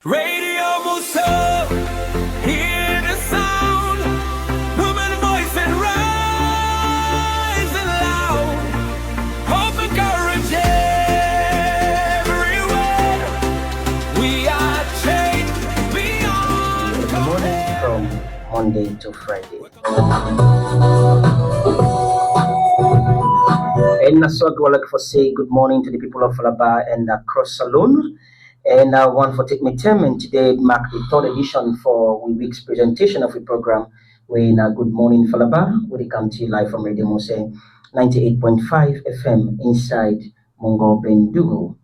Radio Musa, hear the sound, woman voice and rise and loud, hope and courage everywhere. We are changed beyond. Good morning from Monday to Friday. And so I would like to say good morning to the people of Falaba and across Salon. And I want to take my time, and today mark the third edition for the week's presentation of the program. When Good Morning Falaba, we come to you live from Radio Mose 98.5 FM inside Mongo Bendugo.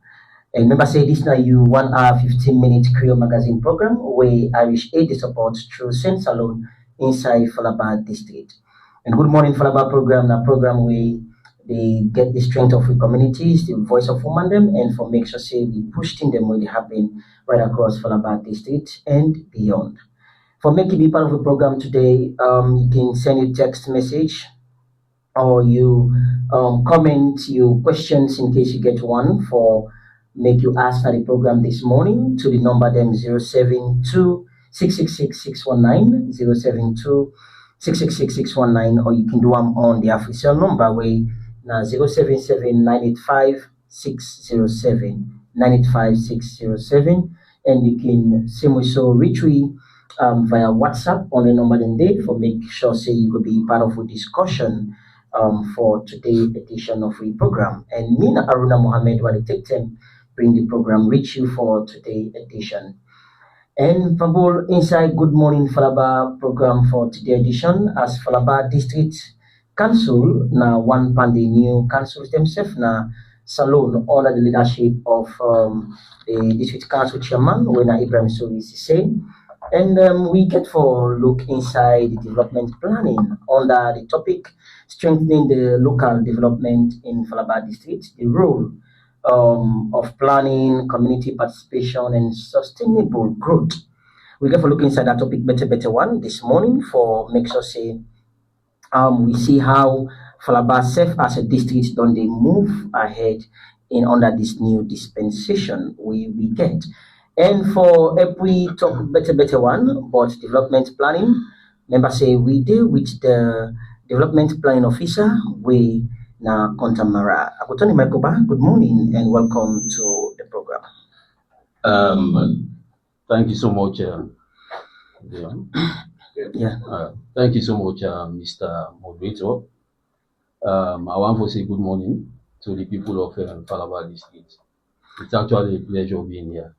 And remember, say this now you 1 hour 15-minute Creole magazine program where Irish aid support through Saint Salon inside Falaba district. And Good Morning Falaba program, a program where they get the strength of the communities, the voice of women them, and for make sure say we push things them where they happen right across Falaba district and beyond. For making be part of the program today, you can send your text message or you comment your questions in case you get one for make you ask at the program this morning to the number them 072 666 072 666 or you can do them on the official number where now 077 985 607 985 607, and you can also reach me via WhatsApp on the number then day for make sure say you could be part of a discussion for today's edition of the program. And me and Aruna Mohammed will take them bring the program reach you for today's edition. And Fabul inside Good Morning Falaba program for today's edition as Falaba District Council na one pandi new council themselves na Salon under the leadership of the district council chairman when Ibrahim Sori Sise. And we get for look inside the development planning under the topic strengthening the local development in Falaba district, the role of planning, community participation, and sustainable growth. We get for look inside that topic better one this morning for make sure say we see how Falaba self as a district don't they move ahead in under this new dispensation we get. And for if we talk better one about development planning, remember say we deal with the development planning officer we na Contamara. Akutoni Maikoba, good morning and welcome to the program. Thank you so much, Leon. Yeah. Thank you so much, Mr. Moderator. I want to say good morning to the people of Falaba district. It's actually a pleasure being here.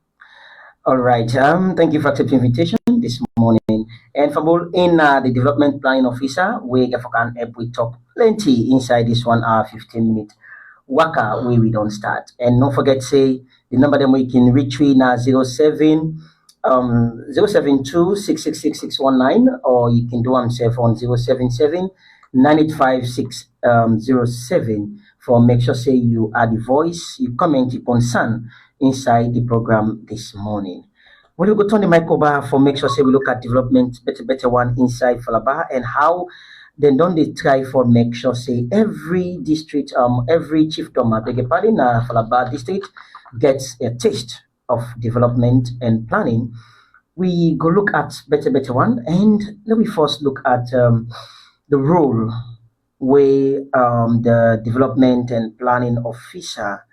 All right. Thank you for accepting the invitation this morning. And for both in the development planning officer, we can help we talk plenty inside this 1 hour 15-minute waka where we don't start. And don't forget say the number that we can reach we now 072 666 619, or you can do himself on 077 985 607 for make sure say you are the voice, you comment, you concern inside the program this morning. We'll go turn the mic over for make sure say we look at development better one inside Falaba and how then don't they try for make sure say every district every chiefdom I beg your pardon Falaba district gets a taste of development and planning. We go look at better one, and let me first look at the role where the development and planning officer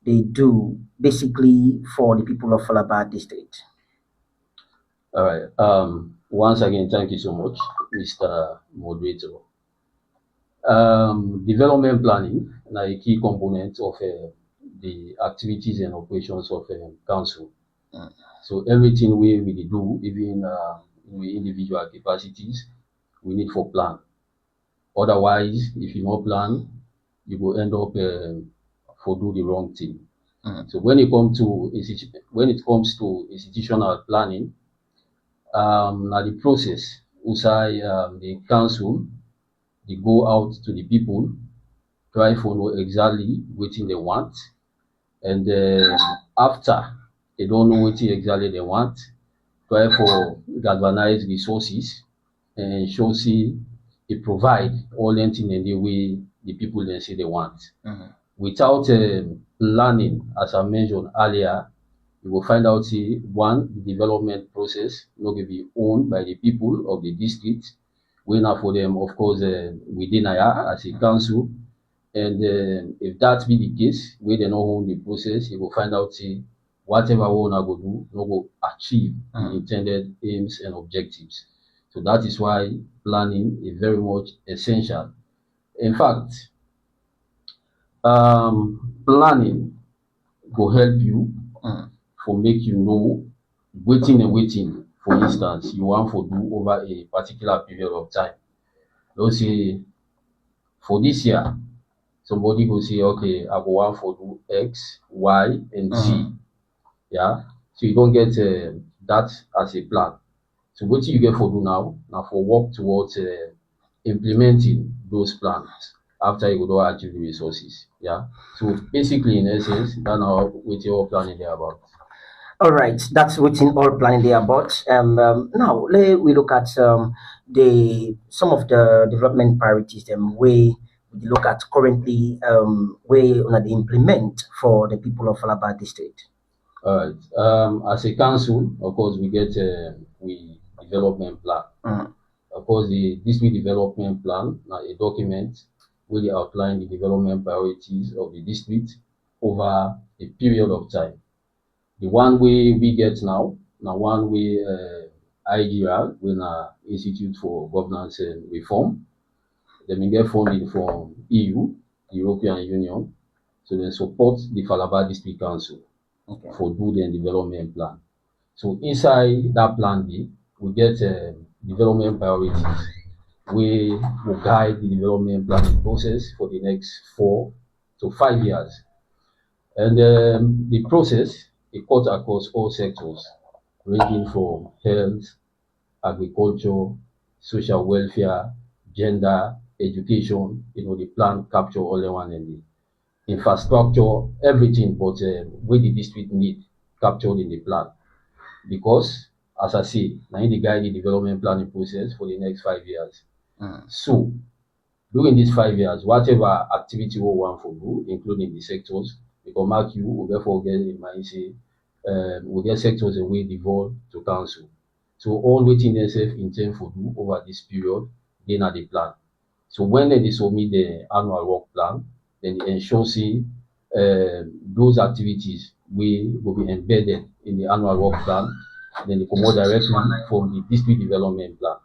they do basically for the people of Falaba district. All right. Once again, thank you so much, Mr. Moderator. Development planning is a key component of the activities and operations of council. So everything we do, even in individual capacities, we need for plan. Otherwise, if you don't plan, you will end up for do the wrong thing. So when it comes to institutional planning, now the process, the council, they go out to the people, try to know exactly what they want, and after they don't know what exactly they want, try for galvanize resources and show see it provide all anything in the way the people say they want. Without planning, as I mentioned earlier, you will find out say one, the development process not going to be owned by the people of the district. We now for them, of course, within Aya as a council. And if that be the case, where they not own the process, you will find out say whatever we wanna go do, no go achieve the intended aims and objectives. So that is why planning is very much essential. In fact, planning will help you for make you know waiting and waiting. For instance, you want to do over a particular period of time. Let's say for this year, somebody will say, okay, I go want for do X, Y, and Z. Yeah. So you don't get that as a plan. So what you get for do now for work towards implementing those plans after you go achieve the resources. Yeah. So basically, in essence, that's how what your planning there about. All right, that's what's in all planning there about. Now we look at the some of the development priorities we look at currently we on the implement for the people of Falaba district. All right. As a council, of course, we get we development plan. Of course, the district development plan, a document, will outline the development priorities of the district over a period of time. The one way we get now one way IGR, when Institute for Governance and Reform, then we get funding from EU, the European Union, so they support the Falaba District Council for good and development plan. So inside that plan B, we get development priorities. We will guide the development planning process for the next 4 to 5 years. And the process, it cuts across all sectors, ranging from health, agriculture, social welfare, gender, education, the plan capture all the one and the infrastructure, everything but what the district need captured in the plan. Because, as I say, now in the guide the development planning process for the next 5 years. So, during these 5 years, whatever activity we want to do, including the sectors, because mark you will therefore get in mind say we get sectors and we devolve to council. So all waiting themselves intend for do over this period, then at the plan. So when they submit the annual work plan, then they ensure see those activities will be embedded in the annual work plan, then they come more directly from the district development plan.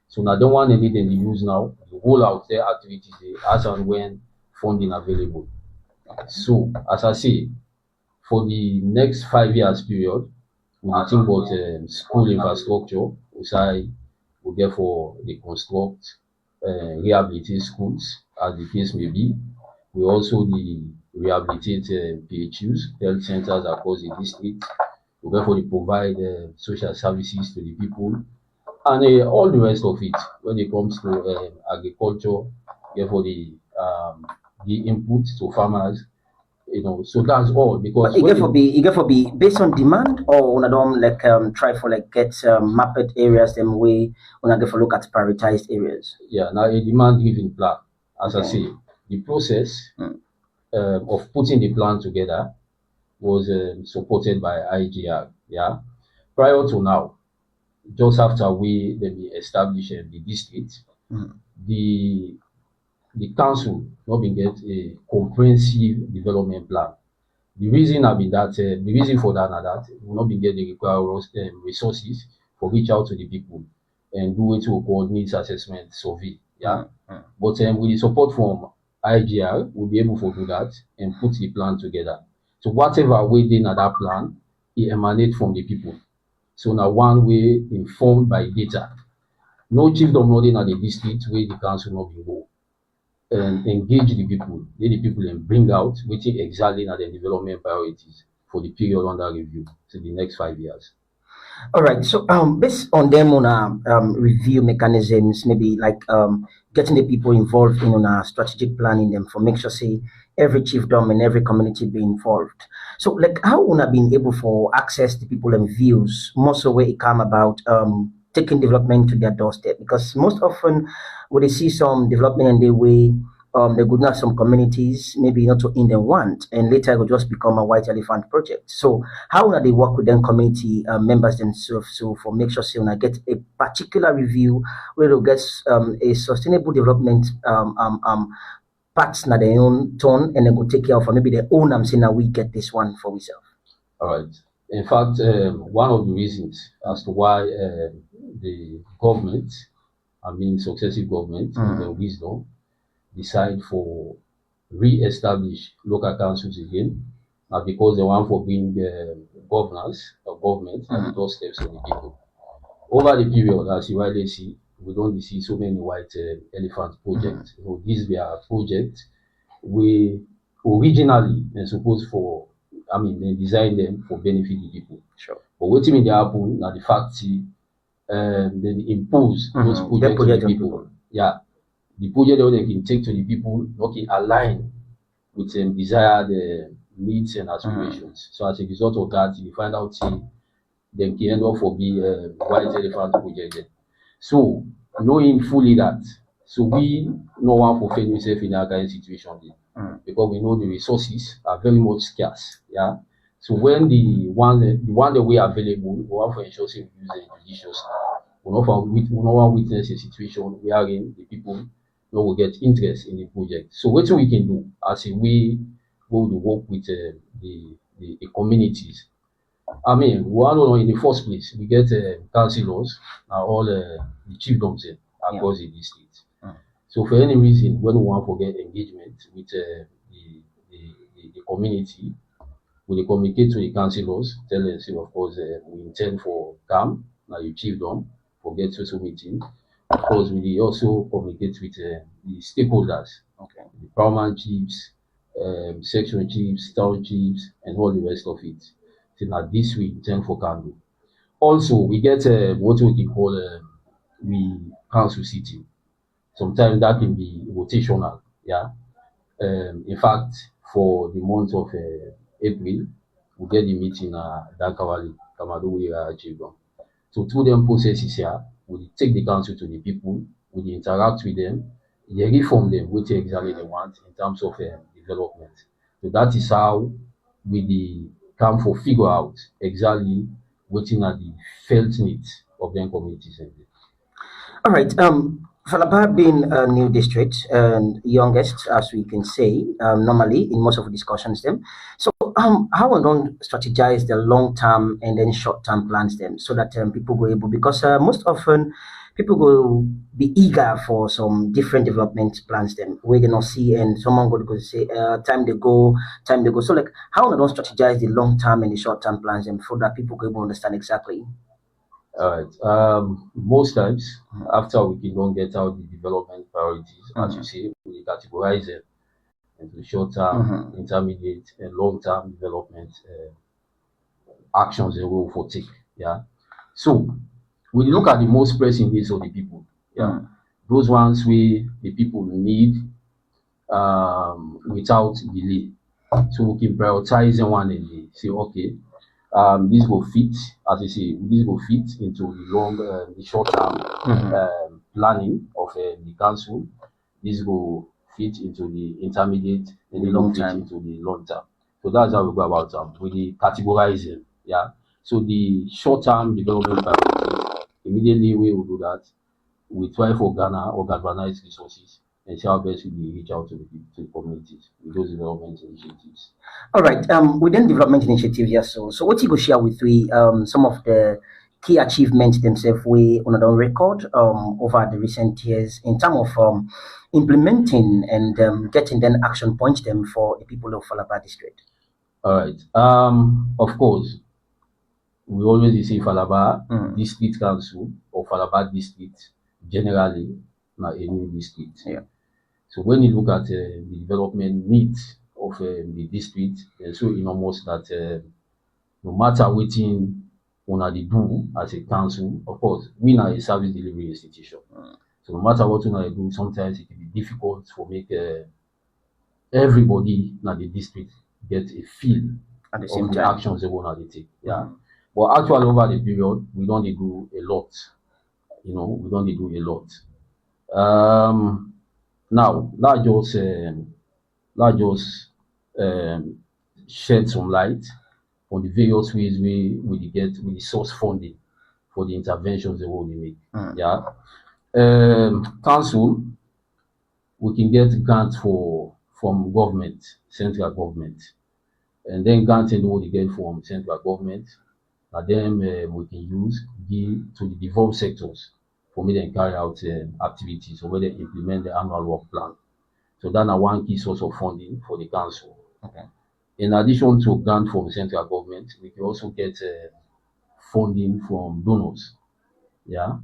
So now don't want anything to use now, the roll out their activities as and when funding available. So as I say, for the next 5 years period, we think about school infrastructure, which we get for the construct, rehabilitate schools, as the case may be. We also the rehabilitate PHUs, health centers across the district. We therefore provide social services to the people, and all the rest of it when it comes to agriculture, therefore the input to farmers. So that's all because But it get for be based on demand or on don't like try for like get mapped areas them way when get for look at prioritized areas. Yeah, now a demand driven plan. As I say, the process of putting the plan together was supported by IGR. Yeah, prior to now, just after we established the district, the council not been get a comprehensive development plan. The reason have been that the reason for that we not been get the required resources for reach out to the people and do it to called needs assessment survey. Yeah. But with the support from IGR, we'll be able to do that and put the plan together. So whatever we did in that plan, it emanates from the people. So now one way informed by data. No chiefdom not in the district where the council not be go and engage the people, let the people and bring out waiting exactly at the development priorities for the period under review, so the next 5 years. All right. So based on them on review mechanisms, maybe like getting the people involved in on strategic planning them for make sure say every chiefdom and every community be involved. So like how una been able for access to people and views more so where it come about taking development to their doorstep, because most often when they see some development and they way they could have some communities, maybe not to in the want, and later it will just become a white elephant project. So how will they work with them community members themselves so for make sure say when I get a particular review where they'll get a sustainable development parts na their own tone and then go take care of or maybe their own I'm saying now we get this one for ourselves. All right. In fact, one of the reasons as to why the government, I mean successive government, in their wisdom, decide for re-establish local councils again, because they want for being governors or government at the doorsteps of the people. Over the period, as you rightly see, we don't see so many white elephant projects. You know, these were projects we originally supposed for, I mean, they designed them for benefit the people. Sure. But what in the happen now the fact they impose those projects to the people. Yeah. The project that they can take to the people not can align with desired needs and aspirations. So as a result of that, you find out they can end up for be white elephant project. So knowing fully that, so we no one for find yourself in that kind of situation because we know the resources are very much scarce. Yeah. So when the one that we are available, we want for ensure we use the judicious. We not witness a situation wherein the people will get interest in the project. So what we can do as a we go to work with the communities. I mean, one in the first place, we get councillors and all the chiefdoms across the district. So for any reason, when we want to get engagement with the community, we communicate to the councillors, tell them, say, of course, we intend for come, now you chiefdom, for get social meeting. Of course, we also communicate with the stakeholders, the paramount chiefs, section chiefs, town chiefs, and all the rest of it. So now this we intend for Kandu. Also, we get what we can call we council sitting. Sometimes that can be rotational. Yeah. In fact, for the month of April, we get the meeting at Dankawali, Kamaduwi, Chibon. So through them processes here, we take the council to the people, we interact with them, they reform them, what exactly they want in terms of development. So that is how we come for figure out exactly what are the felt needs of them communities. All right. Falaba being a new district and youngest, as we can say, normally in most of the discussions, them. So, how we don't strategize the long term and then short term plans, them, so that people go able because most often people go be eager for some different development plans, them where they not see and someone go say time they go. So, like, how we don't strategize the long term and the short term plans, them, so that people go able to understand exactly. All right. Most times, after we don't get out the development priorities, as you say, we categorize them into short-term, intermediate, and long-term development actions that we will take. Yeah. So, we look at the most pressing needs of the people. Yeah. Those ones the people need without delay. So we can prioritize them one and say, okay. This will fit, as you say, this will fit into the short-term planning of the council. This will fit into the intermediate and the long term into the long term. So that's how we go about them. We categorize them. Yeah. So the short-term development priority, immediately we will do that. We try for Ghana or galvanize resources and see how best we reach out to the communities with those development initiatives. All right. Within development initiatives, yes. So what you go share with we some of the key achievements themselves we on a record over the recent years in terms of implementing and getting then action points them for the people of Falaba district. All right. Of course, we always say Falaba district council or Falaba district generally, not any district. Yeah. So when you look at the development needs of the district, so enormous that no matter what they do as a council, of course, we are a service delivery institution. So no matter what they do, sometimes it can be difficult to make everybody in the district get a feel at the same of the time. actions they want to take. Yeah. But actually over the period, we don't do a lot. We don't do a lot. Now, that just um, shed some light on the various ways we source funding for the interventions they want to make. Yeah. Council, we can get grants from government, central government, and then grants they want to get from central government, and then we can give to the devolved sectors for me to carry out activities or whether implement the annual work plan. So that's one key source of funding for the council. Okay. In addition to grant from central government, we can also get funding from donors. Yeah,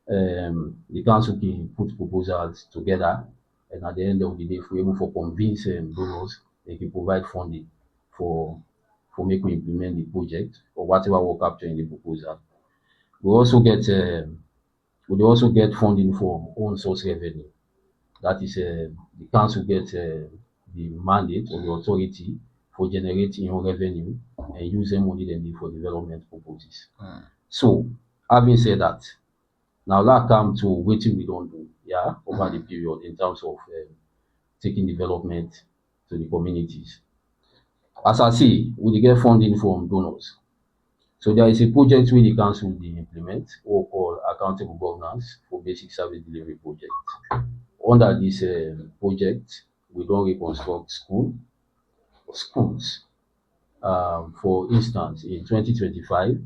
the council can put proposals together, and at the end of the day, if we're able to convince donors, they can provide funding for making implement the project or whatever we're capturing in the proposal. We also get funding from own source revenue. That is, the council gets the mandate or the authority for generating your revenue and use them money then for development purposes. So, having said that, now that come to wetin we don't do, yeah, over the period in terms of taking development to the communities. As I say, we get funding from donors. So there is a project where the council dey implement what we call accountable governance for basic service delivery project. Under this project, we don reconstruct schools. For instance, in 2025,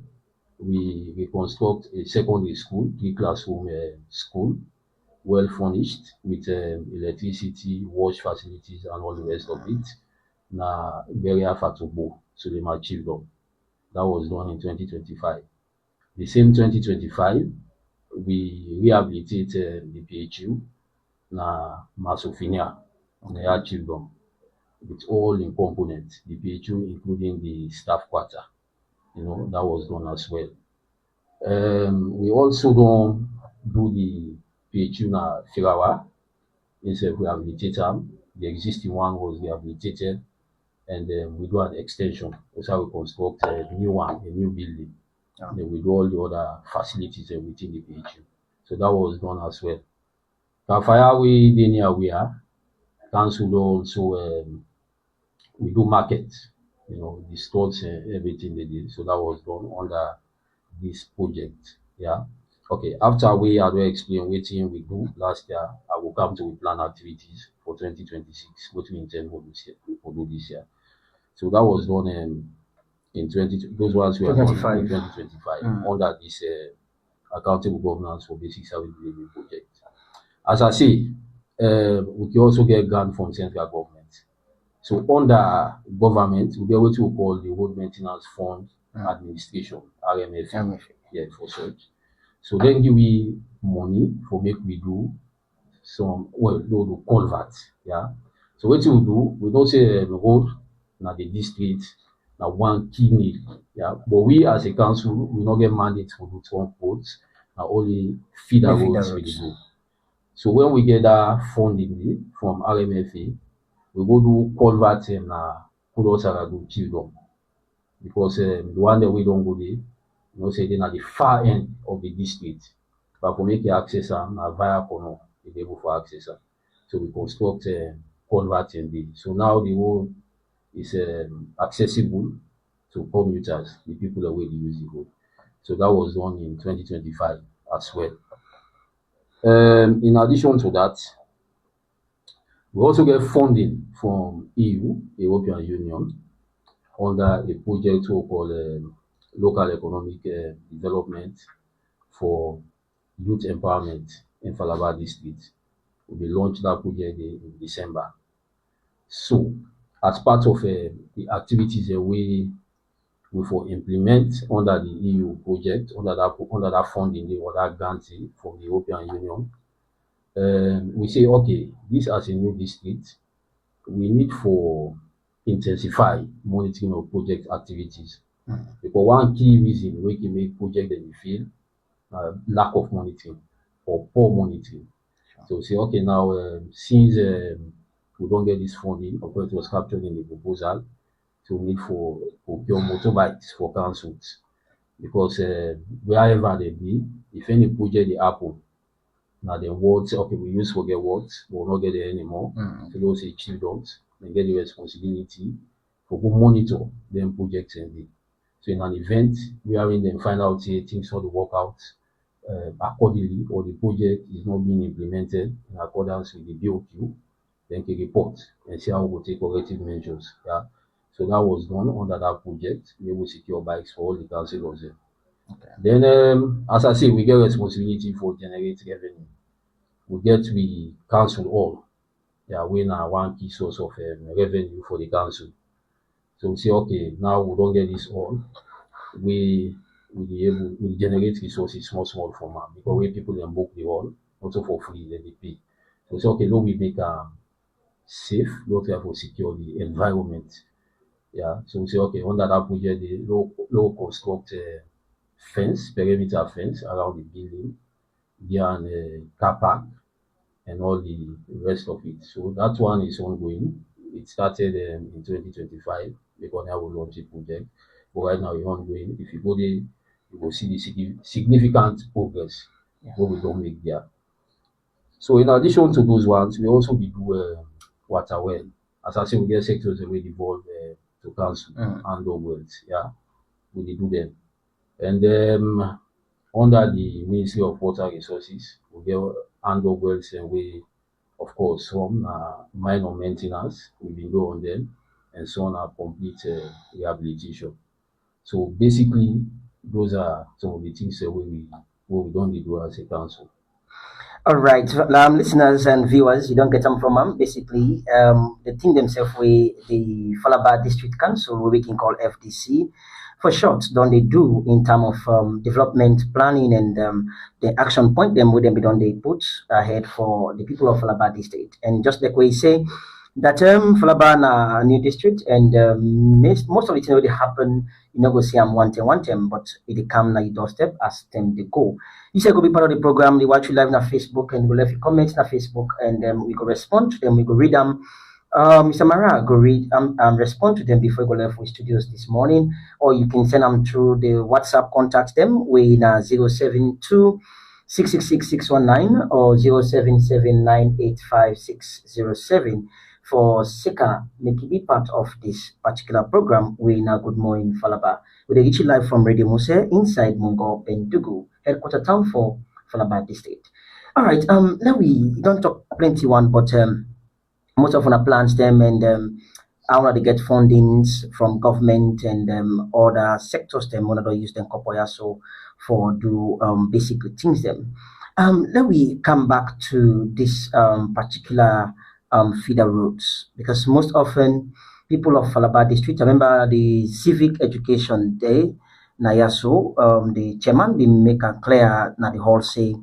we reconstruct a secondary school, 3 classroom school, well furnished with electricity, wash facilities, and all the rest of it. Na area Fatobo, so dem achieve them. That was done in 2025. The same 2025, we rehabilitate the PHU, na Masofinia, they achieved them with all in components, the PHU including the staff quarter. That was done as well. We also don't do the PHU na Firawa, instead of rehabilitate am. The existing one was rehabilitated, and we do an extension. That's how we construct a new one, a new building. Then we do all the other facilities within the PHU. So that was done as well. Kafaya we dey near we are. Council also we do market, the stores and everything they did. So that was done under this project. Yeah. Okay. After I do explain wetin we do last year, I will come to plan activities for 2026, what we intend for do this year. So that was done in those ones were done in 2025 under this accountable governance for basic service delivery project. As I say, we can also get grant from central government. So under government, we get what we call the Road Maintenance Fund Administration, RMF. Yeah, for such. So then give we money for make we do some do culvert. Yeah. So what we do, we don't say the road na the district na one key need. Yeah. But we as a council, we not get mandate for do some roads, na only feeder roads we do. So when we get that funding from RMFA, we go do culvert na Kudosara do Children. Because the one that we don't go there, say they're at the far end of the district. But for make access via Kono, they able for access. So we construct culvert in there. So now the road is accessible to commuters, the people that will use the road. So that was done in 2025 as well. In addition to that, we also get funding from EU, European Union, under a project we call local economic development for youth empowerment in Falaba district. We launched that project in December. So, as part of the activities we for implement under the EU project, under that funding or that grant from the European Union, we say, okay, this as a new district, we need for intensify monitoring of project activities. Because one key reason we can make project that we feel lack of monitoring or poor monitoring. So say, okay, now since we don't get this funding, or it was captured in the proposal, so we need for procure motorbikes for councils. Because wherever they be, if any project they happen, Now the wards, okay, we used to get wards, but we'll not get there anymore. So those say chiefdoms, they get the responsibility for go monitor them projects and the. So in an event, we are in the find out say things not to work out accordingly, or the project is not being implemented in accordance with the BOQ, then can report and see how we will take corrective measures. Yeah. So that was done under that project. We will secure bikes for all the councillors there. Then, as I say, we get responsibility for generate revenue. We get we council all. Yeah, we now one key source of revenue for the council. So we say, okay, now we don't get this all. We generate resources small for man, because we people then book the all also for free, then they pay. So we say, okay, now we make safe, not try for secure the environment. Yeah, so we say, okay, under that project, they low construct fence, perimeter fence around the building, behind car park, and all the rest of it. So that one is ongoing. It started in 2025 because now we launch a project. But right now it's ongoing. If you go there, you will see the significant progress what we don't make there. So in addition to those ones, we also be do water well. As I say, we get sectors that we devolve to council and wells. Yeah, we dey do them. And under the Ministry of Water Resources, we get handle wells and we, of course, some minor maintenance we been do on them, and some are complete rehabilitation. So basically, those are some of the things that we don't do as a council. All right, listeners and viewers, you don't get them from them. Basically, the thing themselves, the Falaba District Council, we can call FDC, for short, don't they do in terms of development planning and the action point them with them be done they put ahead for the people of Falaba District. And just like we say, that Falaba na new district, and most of the things already happen. You know, go see I'm one time, but it come na your doorstep as them they go. You say go be part of the program. They watch you live on Facebook, and go leave your comments on Facebook, and we go respond to them. We go read them. Mr. Mara, go read respond to them before you go left for studios this morning, or you can send them through the WhatsApp. Contact them with 072 666 or 0779856607 for Sika make it be part of this particular program. We now good morning Falaba. We reach live from Radio Muse inside Mungo Bendugu, headquarter town for Falaba District. All right, now we don't talk plenty one, but most of our plans them and how they get fundings from government and other sectors them when they use them so for do basically things them. Let we come back to this particular feeder roads, because most often people of Falaba district, I remember the civic education day Nayaso, the chairman will make a clear na the whole say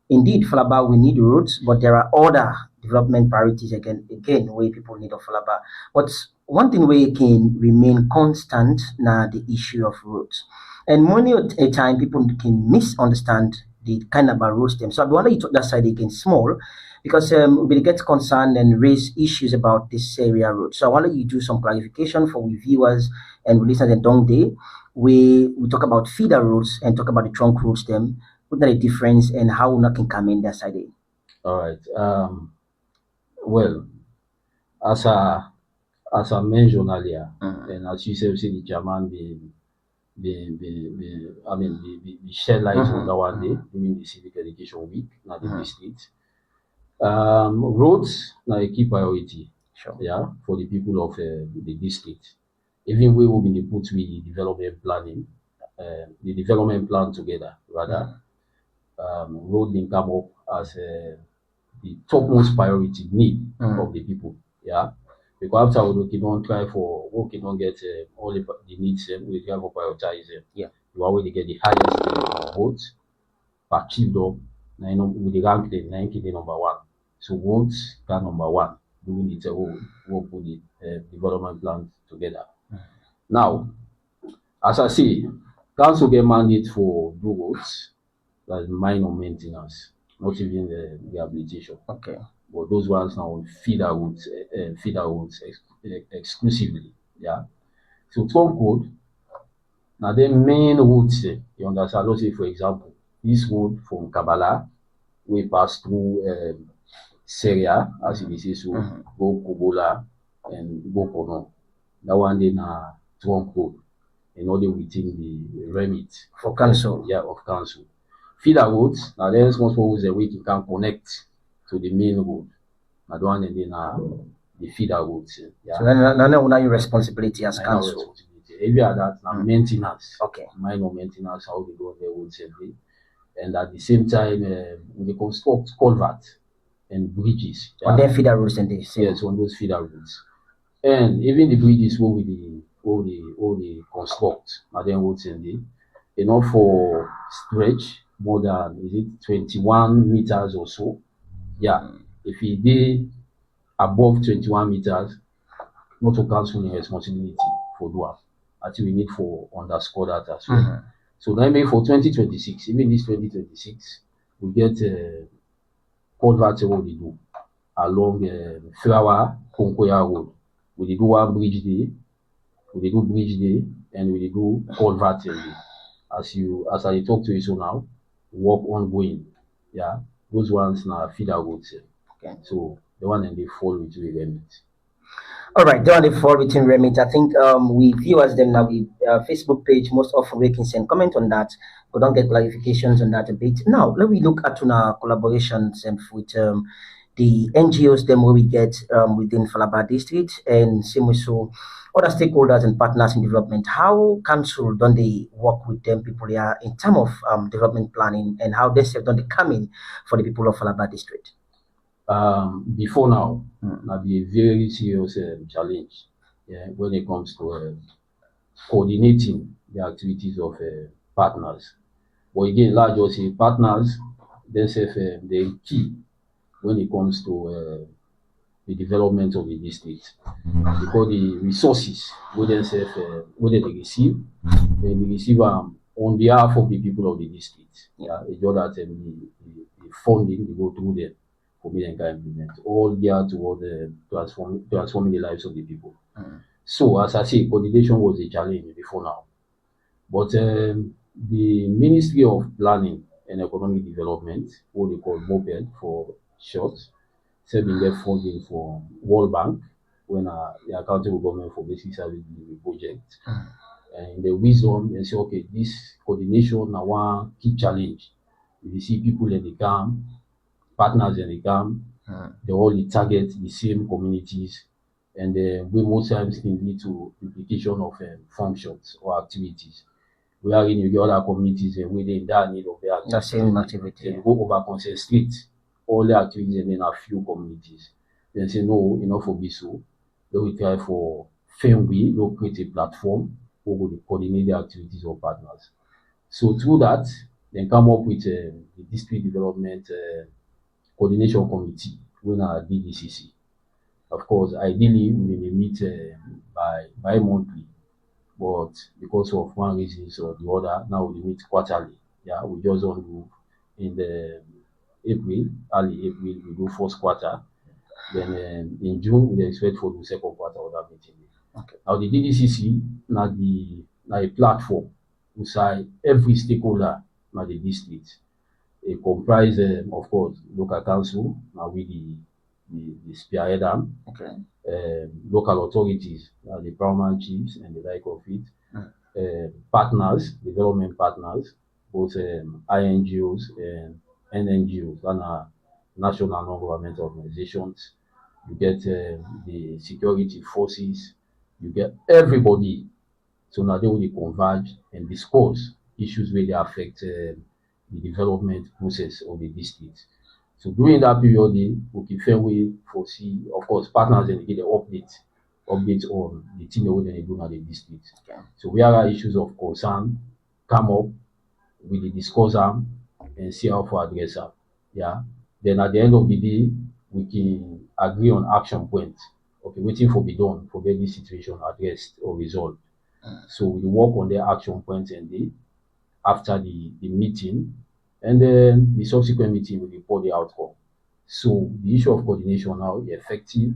indeed Falaba we need roads, but there are other development priorities again where people need of Falaba. But one thing where can remain constant na the issue of roads. And many a time people can misunderstand the kind of roads them. So I wonder you took that side again small, because we get concerned and raise issues about this area road. So I want you do some clarification for we viewers and we listeners and don't they. We talk about feeder roads and talk about the trunk roads them. What are the difference and how we can come in that side? All right. Well, as I mentioned earlier, and as you said, the German be shed light on that one day during the civic education week, not in the district. Roads now a key priority, yeah, for the people of the district. Even we will be put with development planning, the development plan together rather. Road will come up as the topmost priority need of the people, yeah. Because after we don't try for working on get all the needs, we try for prioritize them. Yeah, you already get the highest votes achieved up. Now, you know, with the rank the number one. So votes are number one. Doing it, we'll put the development plan together. Now, as I say, council get mandate for do roads, that's minor maintenance, not even the rehabilitation. Okay. But those ones now on feeder roads exclusively. Yeah. So trunk road, now the main roads, you understand, let's say for example, this road from Kabbalah we pass through Syria, as you say, so go Kobola and go Kono. That one then trunk road, in order within the remit For council. Yeah, of council. Feeder roads, now there's most roads that we can connect to the main road. Now the one and then the feeder roads. Yeah. So now your responsibility as Minor council. responsibility. Every other maintenance. Okay. Minor maintenance, how we do the roads every. And at the same time, we construct culvert and bridges. On their feeder roads and this. Yes, on those feeder roads. And even the bridges where we construct, and then roads and the, enough for stretch more than, is it 21 meters or so? Yeah. If it be above 21 meters, not to council in responsibility for do. I think we need for underscore that as well. So then maybe for 2026, even this 2026, we get culvert road we do along Flower Konkoya Road. We do one bridge day, we do bridge day, and we do culvert day. As I talk to you so now, work ongoing. Yeah, those ones now feeder roads. Okay. So the one and they fall into the remit. All right, the one they fall within remit. I think we viewers them now. We Facebook page most often we can send comment on that. We don't get clarifications on that a bit. Now let me look at our collaborations and with the NGOs them where we get within Falaba district and same with so other stakeholders and partners in development. How council don't they work with them people here in terms of development planning and how they have done the coming for the people of Falaba district? Before now, that'll be a very serious challenge when it comes to coordinating the activities of partners. But again, large say partners, themselves, they're key when it comes to the development of the district. Because the resources where they receive, they receive on behalf of the people of the district. Yeah, it's just that the funding they go through them for me and can implement all geared toward transforming the lives of the people. So as I say, coordination was a challenge before now. But the Ministry of Planning and Economic Development, what they call MOPED for short, serving their funding for World Bank when the accountable government for basic service delivery project. And the wisdom and say, okay, this coordination now one key challenge. If you see people in the camp, partners in the camp, they all target the same communities, and we most times can lead to duplication of functions or activities. We are in the other communities and we in that need of the same activity. Then go over concentrate all the activities and then a few communities. Then say no, enough for be so. Then we try for firm way, we'll create a platform who will coordinate the activities of partners. So through that, then come up with the district development coordination committee when our DDCC. Of course, ideally we may meet by monthly, but because of one reason or the other, now we meet quarterly. Yeah, we just don't do in the early April, we do first quarter. Then in June, we expect for the second quarter of that meeting. Okay. Now the DDCC, now a platform inside every stakeholder, now the district. It comprise, of course, local council, now with the spearhead arm, local authorities, the paramount chiefs and the like of it, partners, development partners, both INGOs and NNGOs, and national non-governmental organizations. You get the security forces, you get everybody. So now they will converge and discuss issues where they affect the development process of the district. So during that period, we can we foresee, of course, partners and get the update on the thing that they do now the district. Okay. So we have issues of concern come up with the discuss them and see how to address them. Yeah. Then at the end of the day, we can agree on action points. Okay, waiting for be done for get this situation addressed or resolved. So we work on the action points and after the meeting, and then the subsequent meeting will report the outcome. So the issue of coordination now is effective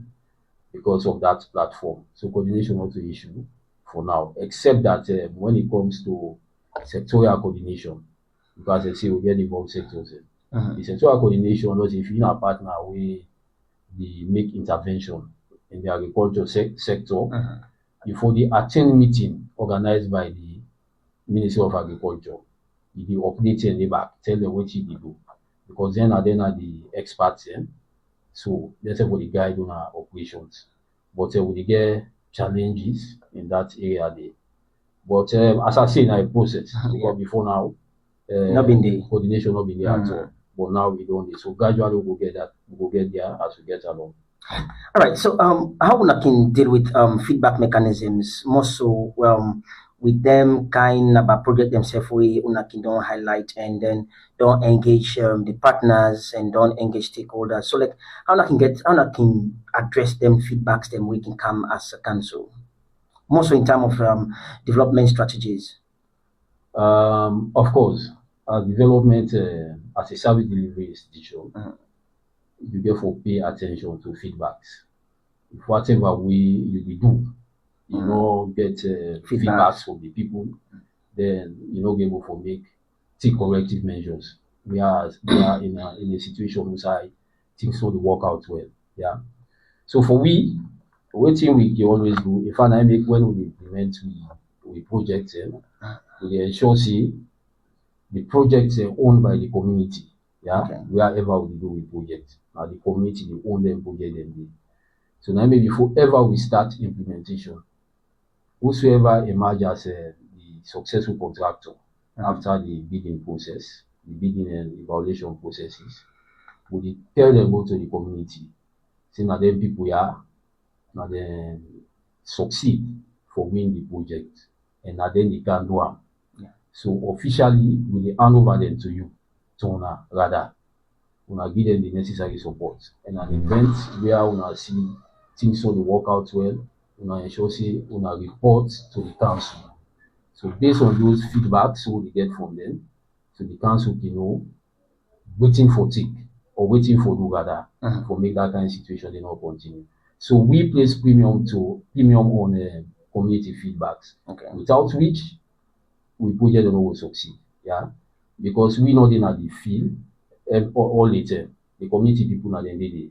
because of that platform. So coordination not an issue for now, except that when it comes to sectorial coordination, because I say we get involved sectors. The sectoral coordination is if you're a partner, we make intervention in the agriculture sector. Before the attend meeting organized by the Ministry of Agriculture, you update and back, tell them what you do. Because then are the experts then. So that's for the guide on our operations. But we get challenges in that area there. But as I say in our process, because before now, Not been there. coordination not been there at all. But now we don't. So gradually we will get that. We will get there as we get along. All right. So, how una can deal with feedback mechanisms more so with them kind about project themselves we una can don't highlight and then don't engage the partners and don't engage stakeholders. So like how una can address them feedbacks them we can come as a council. More so in terms of development strategies. Of course, development as a service delivery institution, you therefore pay attention to feedbacks. If whatever you do, you know, get feedbacks from the people, then you know, be able to take corrective measures. We are in a situation where things don't work out well. Yeah. So for one thing we can always do, if I make when we implement we project, we ensure see the projects are owned by the community. Yeah, wherever we do a project, now the community they own them project them. So now maybe before ever we start implementation, whosoever emerge as the successful contractor after the bidding process, the bidding and evaluation processes, we tell them go to the community, say now them people are now then succeed for win the project, and now then they can do them. So officially, we hand over them to you, to una rather, una give them the necessary support. And an event where una see things so they work out well, una ensure say una report to the council. So based on those feedbacks we get from them, so the council can know waiting for tick or waiting for do rather for make that kind of situation they not continue. So we place premium on community feedbacks. Without which we project don't will succeed. Yeah. Because we know they at the field all later. The community people now then they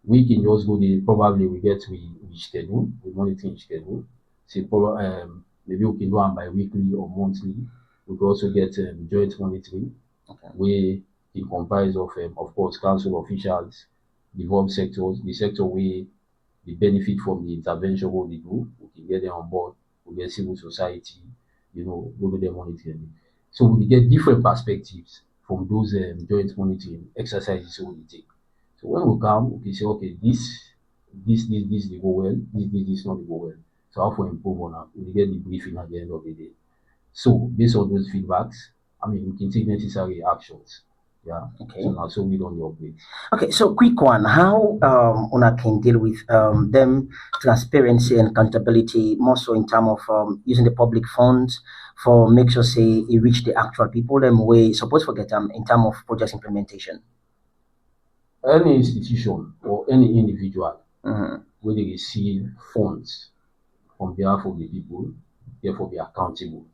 we can just go there, probably we get we schedule, we monitoring schedule. Say maybe we can do them bi-weekly or monthly. We can also get joint monitoring, where it comprise of course council officials, devolved sectors, the sector where they benefit from the intervention what they do, we can get them on board, we get civil society, you know, go to them monitoring. So we get different perspectives from those joint monitoring exercises we take. So when we come, we can say, okay, this they go well, this not go well. So how to improve on that? We get the briefing at the end of the day. So based on those feedbacks, I mean, we can take necessary actions. Yeah. Okay. So now, so we don't operate. Okay, so quick one. How una can deal with them transparency and accountability, more so in terms of using the public funds for make sure say it reach the actual people them way supposed to get in terms of project implementation. Any institution or any individual when they receive funds on behalf of the people, therefore be accountable.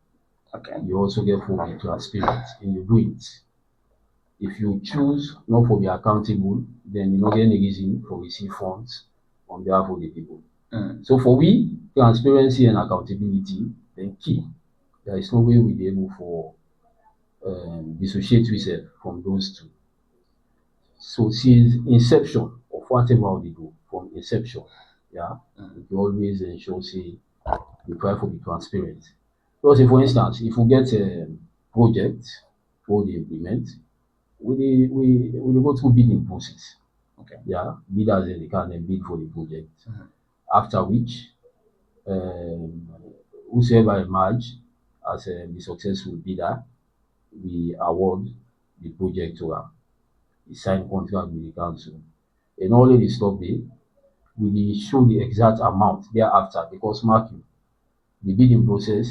Okay. You also therefore be transparent and you do it. If you choose not to be accountable, then you don't get any reason for receive funds on behalf of the people. So for we, transparency and accountability, then key. There is no way we be able for dissociate yourself from those two. So since inception of whatever we do, from inception, yeah, we always ensure say we try to be transparent. Because if, for instance, if we get a project for the implement, we go through bidding process. Okay. Yeah, bidders they can then bid for the project. After which, whosoever emerge as the successful bidder, we award the project to her. We sign contract with the council. And only the stop there, we show the exact amount thereafter because mark you, the bidding process,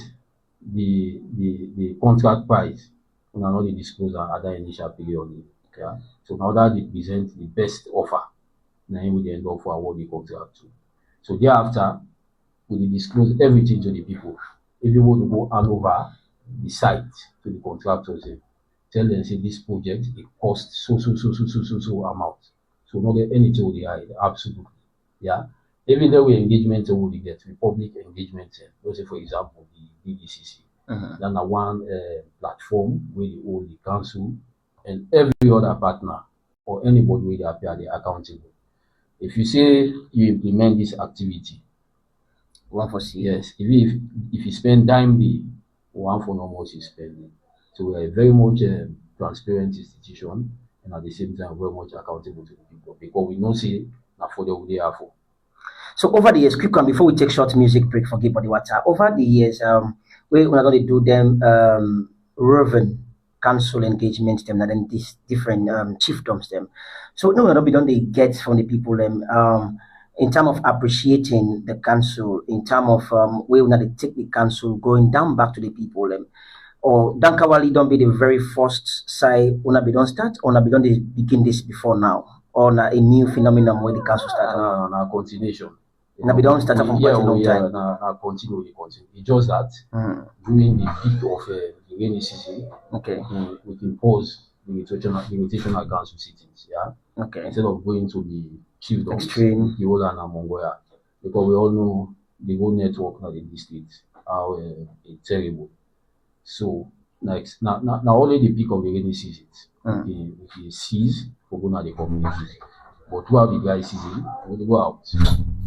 the contract price, we are not the disclose at that initial period. Yeah. So now that they present the best offer, then we end up for award the contract to. So thereafter, we disclose everything to the people. If you want to go hand over the site to the contractors, tell them say this project it costs so amount. So not get anything with the eye, absolutely. Yeah. Even though we engagement we get with public engagement, let's say for example the BDCC. Then one platform where the hold the council and every other partner or anybody where they appear they accountable. If you say you implement this activity, One for C. yes, if you spend dime day, one for no more is spending. So we are a very much transparent institution and at the same time very much accountable to the people because we know say not for the they are for. So over the years, quick one before we take short music break for Give Body Water. Over the years, we are going to do them roving council engagement them and then these different chiefdoms them. So no, we're not be done they get from the people them in terms of appreciating the council, in terms of where we not they take the council going down back to the people them. Or Dankawali don't be the very first side una be don't start, or na be don't they begin this before now, or na a new phenomenon where the council started. Na continuation. Na be don't start from quite a long time. Na continue. It's just that during the peak of the rainy season, Okay. we can pause the invitational council sittings, yeah. Okay. Instead of going to the chiefdoms, Extreme. the whole and Mongolia, because we all know the whole network in the district how it's terrible. So next now only the peak of the rainy season, we can seize for going to the communities. But throughout the dry season, we go out.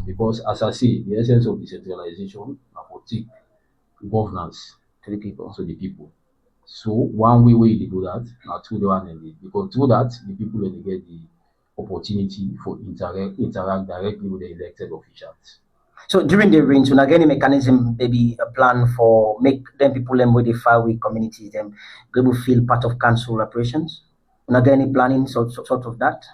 Because as I say, the essence of decentralization is for take governance To the people. to the people. So one way you do that, now through the one end, because through that the people will get the opportunity for interact directly with the elected officials. So during the rains, when again mechanism, maybe a plan for make them people them with the faraway communities, them they will feel part of council operations. When again any planning sort of that.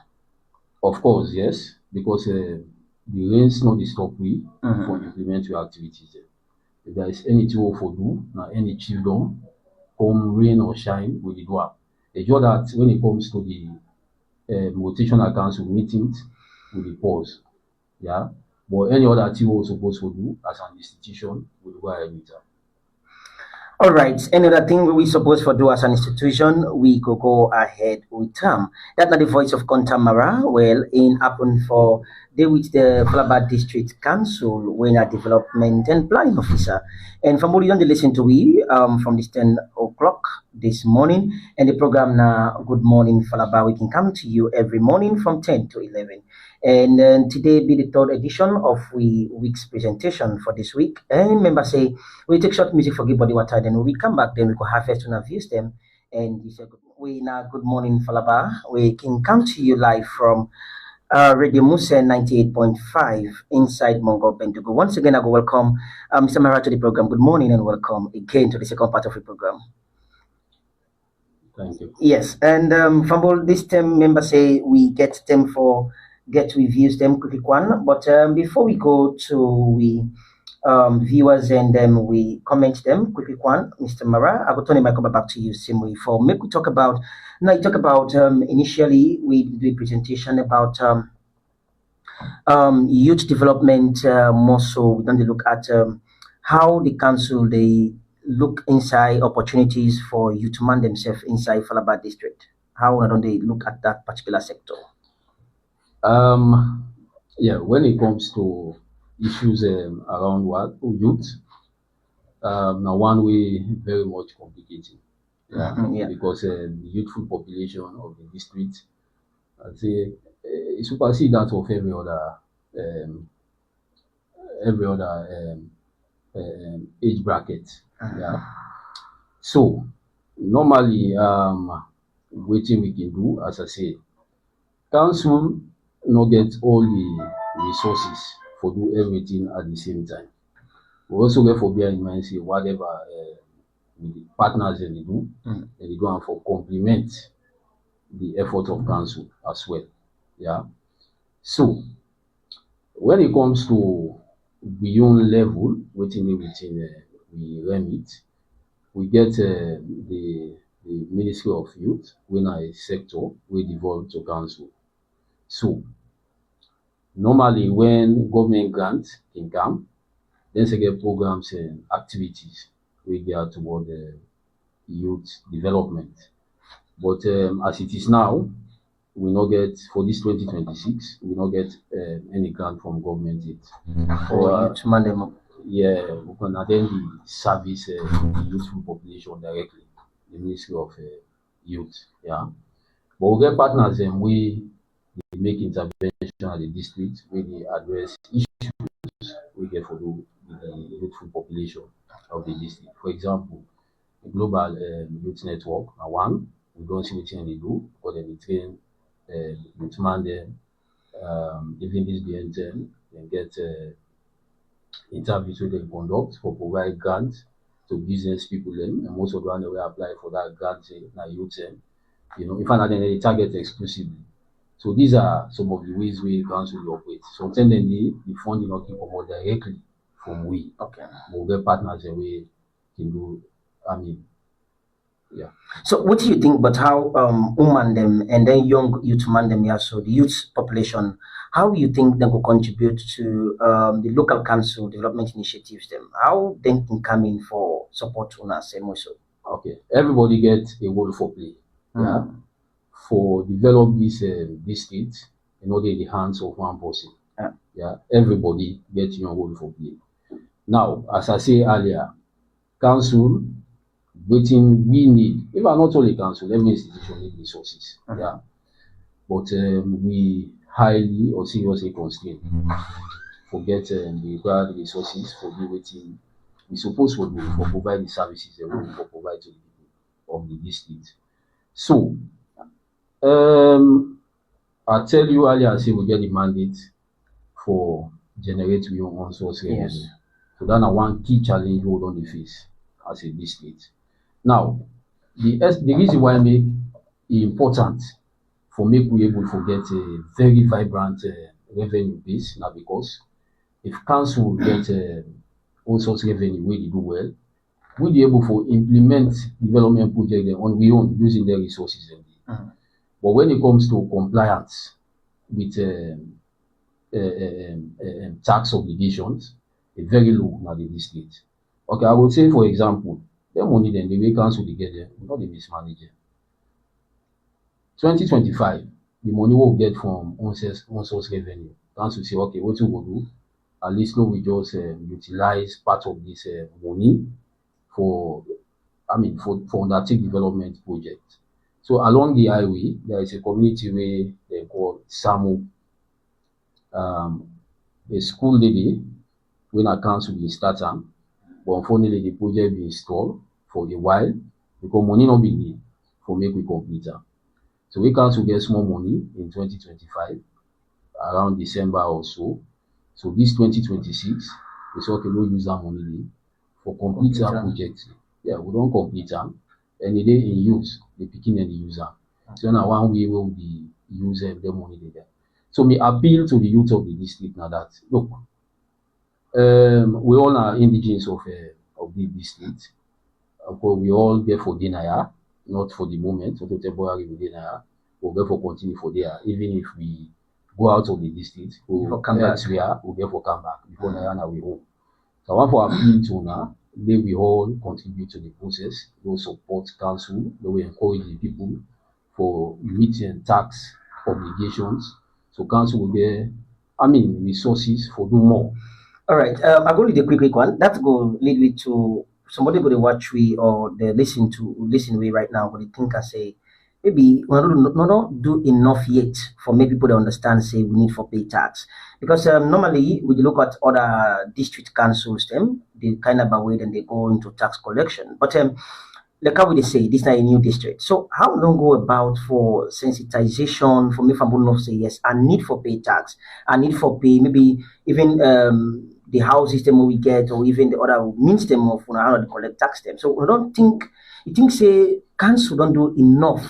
Of course, yes, because the rains not stop we for implement your activities. If there is anything we for do, now any chiefdom, come rain or shine, we do up. It's just that when it comes to the rotational council meetings, we will pause. Yeah. But any other thing we're supposed to do as an institution, we will go ahead with that. All right. Another thing we supposed to do as an institution, we could go ahead with That's not the voice of Contamara. Well, in happen for they with the Falaba District Council, when a development and planning officer. And from what you don't listen to we from this 10 o'clock this morning, and the program now Good Morning Falaba, we can come to you every morning from 10 to 11. And today be the third edition of week's presentation for this week. And remember, say we take short music for Give Body Water, then we come back, then we could have first to views them. And you say we now Good Morning Falaba. We can come to you live from Radio Musa 98.5 inside Mongo Bentugo. Once again, I go welcome Mr. Mara to the program. Good morning and welcome again to the second part of the program. Thank you. Yes, and from all this time, members say we get them for get reviews them quickly one. But before we go to we viewers and then we comment them quickly one, Mr. Mara, I will turn my comment back to you, Simwe, for make we talk about now. You talk about initially we did a presentation about youth development. More so, we're going to look at how the council they look inside opportunities for youth to man themselves inside Falaba district. How don't they look at that particular sector? Yeah, when it comes to issues around what youth, now one way very much complicated. Yeah, because the youthful population of the district, I'd say, it supersedes that of every other age bracket. Yeah. So normally, waiting we can do, as I say, council not get all the resources for do everything at the same time. We also get for bear in mind say whatever with the partners they do and for complement the effort of council as well. Yeah. So when it comes to beyond level, within we remit, we get the Ministry of Youth, when a sector we devolve to council. So normally when government grants can come, then they get programs and activities we get toward the youth development. But as it is now, we not get for this 2026, we not get any grant from government yet. For youth mandem. Yeah, we can attend the service the youthful population directly, the Ministry of Youth. Yeah, but we get partners and we make intervention at the district where they address issues we get for the youthful population of the district. For example, the global youth network, one, we don't see anything they do, but then we train youth man them, even this BN10, then get interviews where they conduct for provide grants to business people them, and most of the one they will apply for that grant na youth them. In fact, then they target exclusively. So these are some of the ways we council operate. Sometimes then the funding not come out directly from we. Okay. We'll get partners and we can do. Yeah. So what do you think about how women them and then young youth man them, yeah, so the youth population, how you think they will contribute to the local council development initiatives them? How they can come in for support on us and also? Okay. Everybody gets a role for play. Yeah. For develop this district, in the hands of one person. Yeah. Everybody gets your role for play. Now, as I say earlier, council, waiting we need, if I'm not only council, every institution need resources. Yeah. But we highly or seriously constrained. Forget the required resources for the waiting. We supposed to do for provide the services that we for provide to the people of the district. So I tell you earlier, I say we get the mandate for generate your own source revenue. Yes. So that's one key challenge we don't face as a district. Now, the reason why I make it important for make we able to get a very vibrant revenue base now, because if council get all sorts of revenue where they do well, we'll be able to implement development project on we own using their resources. But when it comes to compliance with tax obligations, it's very low now in this state. Okay, I would say, for example, the money then the way council together, not the mismanage it. 2025, the money we'll get from on source revenue. Council say, okay, what we will do? At least no, we just utilize part of this money for undertake development project. So along the highway, there is a community where they call SAMU. A school lady, when a council will start them, but unfortunately the project will installed for a while because money not be need for make we complete them. So we council get small money in 2025, around December or so. So this 2026, we say okay, we'll use that money for complete our project. Yeah, we don't complete them. And they in use, the picking and the user. So now one way will be use the money there. So me appeal to the youth of the district now that look, we all are indigenous of the district. Of course, we all get for dinner, not for the moment, so temporary with dinner. We'll get for continue for there, even if we go out of the district, we'll come back. We'll get for come back before Nayana we home. So I want for appeal to now. They will all contribute to the process. They will support council. They will encourage the people for meeting tax obligations. So council will get, resources for do more. All right. I'm going to do the quick one. That go lead me to somebody go to watch we or they listen we right now. But they think I say maybe we don't do enough yet for many people to understand. Say we need for pay tax because normally when you look at other district councils, them they kind of away then they go into tax collection. But like how would they say this is a new district? So how long go about for sensitization for me from say yes, I need for pay tax, I need for pay maybe even the house system we get or even the other means them of how to collect tax them. So I don't think you think say council don't do enough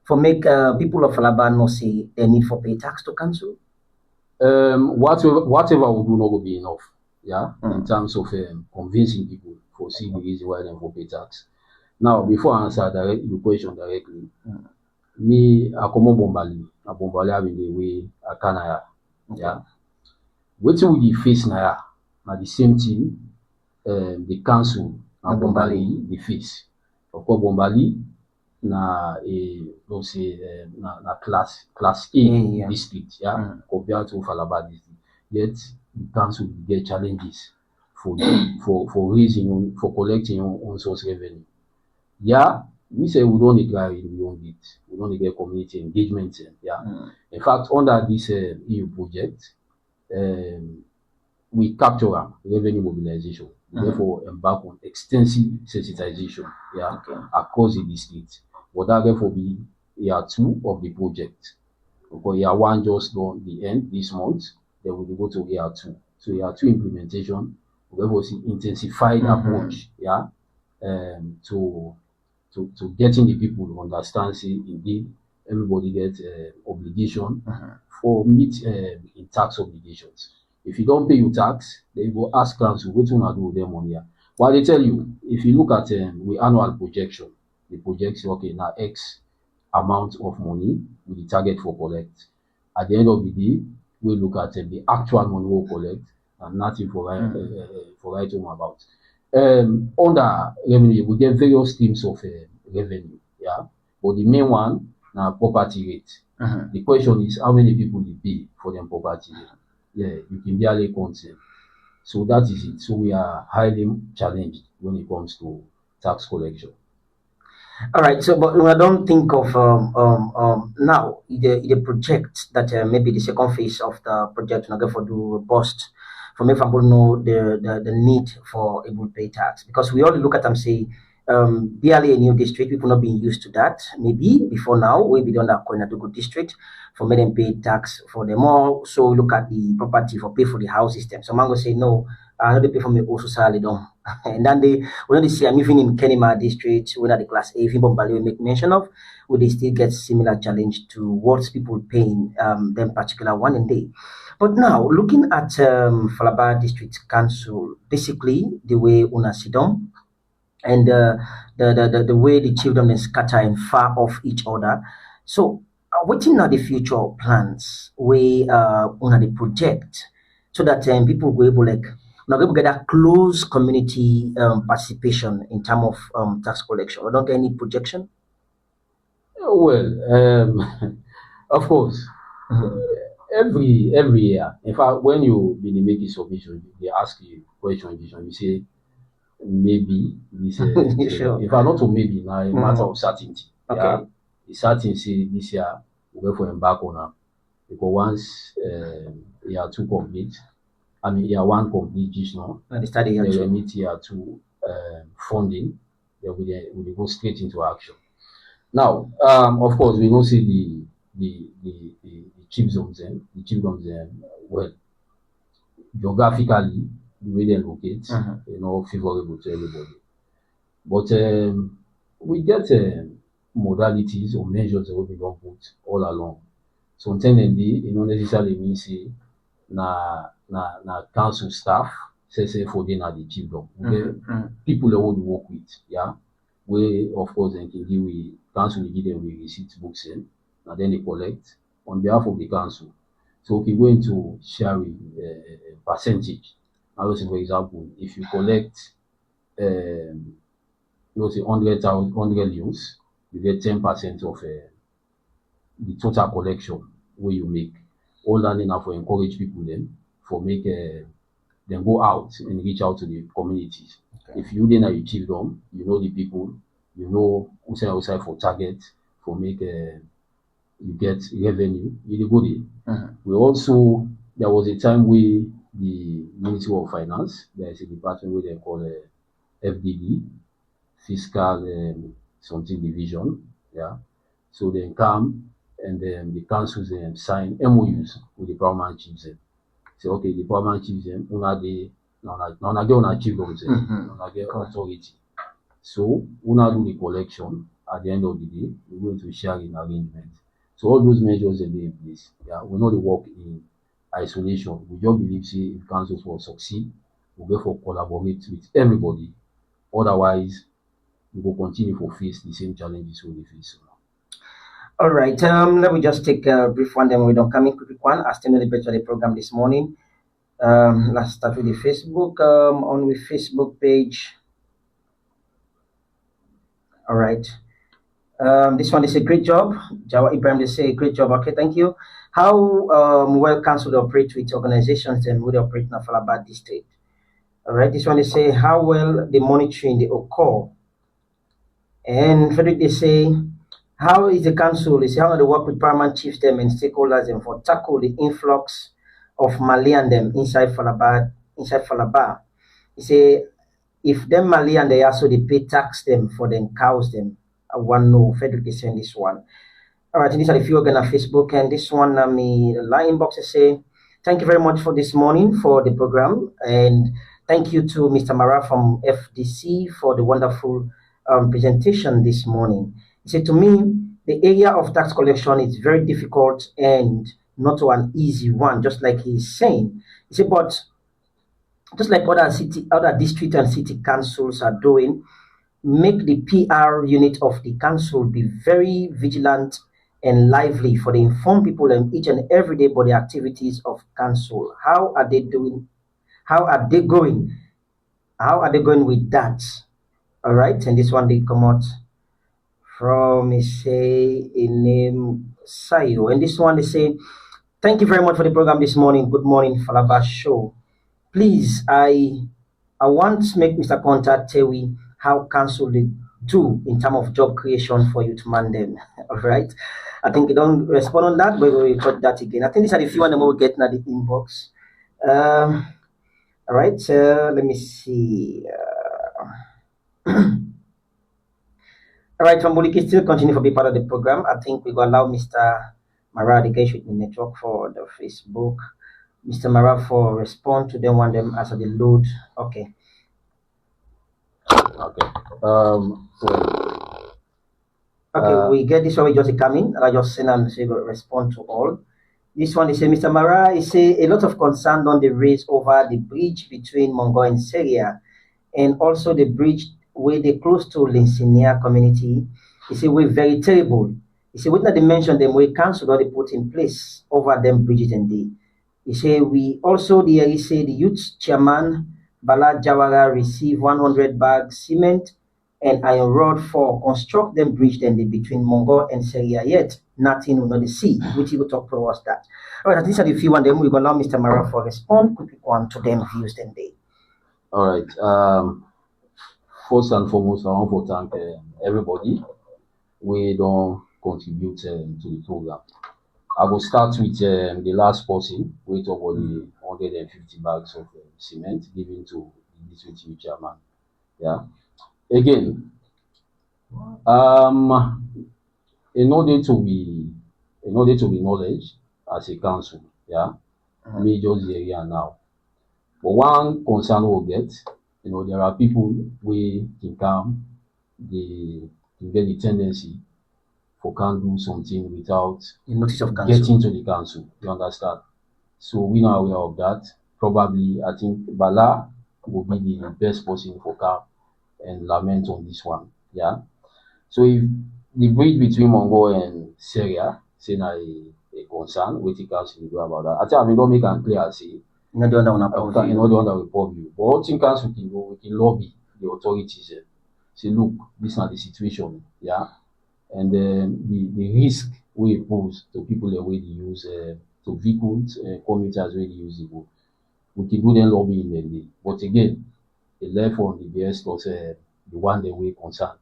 for make people of Falaba not say they need for pay tax to council. Whatever we do not will be enough. Yeah, in terms of convincing people for see the reason why they for pay tax. Now, before I answer your question directly, me I come Bombali. I have the way I can. Yeah. What we face now, the same thing. The council and Bombali the face. Of course, Bombali na a let's say na class A Yeah. district, yeah, compared to Falaba district. Yet the council will get challenges for raising for collecting on source revenue. Yeah, we say we don't need beyond it. We don't get community engagement. Yeah. In fact, under this EU project, we capture revenue mobilization. Therefore, embark on extensive sensitization, yeah, across the district. But that therefore be year 2 of the project. Because year 1 just done the end this month, then we will go to year 2. So year 2 implementation, we therefore see intensified approach, yeah, to getting the people to understand, say, indeed, everybody gets obligation for meet in tax obligations. If you don't pay your tax, they will ask council what you want to do with their money. But they tell you, if you look at the annual projection, the project say, okay, now X amount of money with the target for collect. At the end of the day, we look at the actual money we collect and nothing for write home about. Under revenue, we get various streams of revenue, yeah. But the main one now property rate. The question is how many people they pay for their property rate. Yeah, you can barely count. So that is it. So we are highly challenged when it comes to tax collection. All right. So, but I don't think of now the project that maybe the second phase of the project not for do robust. For me, if I'm going to know the need for able pay tax, because we all look at them say barely a new district, people not being used to that. Maybe before now, we be done that going to good district for me them pay tax for them all. So look at the property for pay for the house system. So I'm going to say no. I know pay for me also salary don't. And then they when they see I'm even in Kenema district, when at the class A, if Bombali make mention of, would they still get similar challenge to what people paying them particular one in day. But now looking at Falaba District Council, basically the way Una Sidom and the way the children is scatter and far off each other. So what are the future plans we on the project so that people will able like now able get a close community participation in terms of tax collection. Or don't get any projection? Well, of course, every year. In fact, when you been making submission, they ask you question. You say maybe this. Sure. In fact, not to maybe now a matter of certainty. Okay. Yeah, the certainty this year we go for embark on them because once year 2 complete, I mean year 1 complete just now. And they study year They will 2. meet year 2 funding. Then we go straight into action. Now, of course, we don't see the chief zones and the chief zones well geographically the way they locate, favorable to everybody. But we get modalities or measures that we don't put all along. So intendedly, it not necessarily means say na council staff say for them at the chief dom. Okay? People that want to work with, yeah. We of course then can give we council will give them we receipt books in and then they collect on behalf of the council. So we can go into sharing a percentage. Now, let's say for example, if you collect let's say 100 leaves, you get 10% of the total collection where you make. All that enough for encourage people then for make them go out and reach out to the communities. Okay. If you then achieve them, you know the people, you know who say outside for target for make you get revenue, you go there. We also there was a time where the Ministry of Finance, there is a department where they call FDD, Fiscal something division, yeah. So they come and then the councils sign MOUs with the paramount chiefs. Say okay, the paramount chiefs una get una chief them, una get authority. So una do the collection at the end of the day, we're going to share in arrangement. So all those measures are in place. Yeah, we know the work in isolation. We just believe say if councils will succeed, we'll go for collaborate with everybody. Otherwise, we will continue to face the same challenges we face now. All right. Let me just take a brief one, then we don't come in quick one. I still the better the program this morning. Let's start with the Facebook. On the Facebook page. All right. This one, they say great job. Jawa Ibrahim, they say great job. Okay, thank you. How well council operate with organizations and would operate in Falaba district? All right, this one, they say how well the monitoring the occur. And Frederick, they say how is the council? They say how they work with paramount chiefs them and stakeholders them for tackle the influx of Malian them inside Falaba. Inside Falaba, they say if them Malian they also they pay tax them for them cows them. I want no Frederick they send this one. All right, and these are the few again on Facebook, and this one me line box say thank you very much for this morning for the program, and thank you to Mr. Mara from FDC for the wonderful presentation this morning. He said to me, the area of tax collection is very difficult and not an easy one, just like he's saying. He said, but just like other district and city councils are doing, make the PR unit of the council be very vigilant and lively for the inform people and each and every day about the activities of council. How are they doing? How are they going? How are they going with that? All right, and this one did come out from say a name Sayo, and this one they say, thank you very much for the program this morning. Good morning, Falaba show. Please, I want to make Mr. Contact tell we how council they do in terms of job creation for youth man them. All right. I think you don't respond on that, but we will record that again. I think these are the few one we'll get in the inbox. All right, let me see. All right, from Buliki still continue to be part of the program. I think we will allow Mr. Mara the guy with the network for the Facebook. Mr. Mara for respond to them, want them as the load. Okay. Okay. Okay, we get this one. We just come in. I just send and say respond to all. This one is say Mr. Mara is say a lot of concern on the raise over the bridge between Mongo and Syria, and also the bridge where they close to Linsinia community. He say we very terrible. He say we not mention them we cancel or they put in place over them bridges and they. He say we also he say the youth chairman Bala Jawara receive 100 bags cement and iron rod for construct them bridge then they between Mongo and Syria yet nothing will not see which he will talk to us that. All right, these are the few one them we will allow Mr. Mara for respond quickly on to them views then they. All right. First and foremost, I want to thank everybody we don't contribute to the program. I will start with the last person, with over the 150 bags of cement given to the district chairman. Yeah. Again, in order to be knowledge as a council, yeah, major area now. But one concern we'll get, there are people we can come, they get the tendency for can't do something without The notice of council. getting to the council. You understand? So we are aware of that. Probably, I think Bala will be the best person for come and lament on this one. Yeah. So if the bridge between Mongo and Syria, say na a concern, what the council will do about that. I think I mean don't make it clear. Say. You know the one that will You know the one that will pub you. But what thing council can go, we can lobby the authorities. Say, look, this is not the situation. Yeah. And the risk we pose to people that we use to vehicles, commuters we use the boat. We can do them lobbying then day. But again, the left on the BS was the one that we concern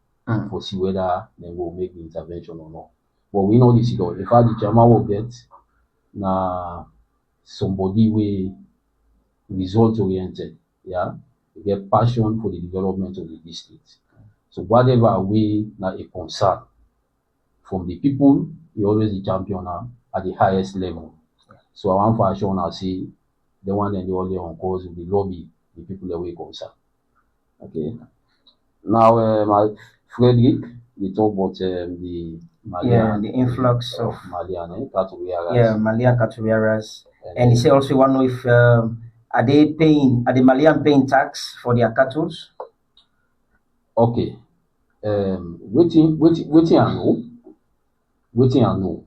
for see whether they will make the intervention or not. But we know this is all. In fact, the German will get na somebody we result oriented, yeah, they get passion for the development of the district. So whatever way na a concern from the people, he always the champion at the highest level. So I want for sure now see the one and the only on cause of the lobby, the people that we concern. Okay. Now my Frederick, they talk about the Malian, the influx of Malian Katuyaras. yeah Malian Katuriaras, and he say also you want to know if are the Malian paying tax for their cattle? Okay. Waiting I know. Waiting I know.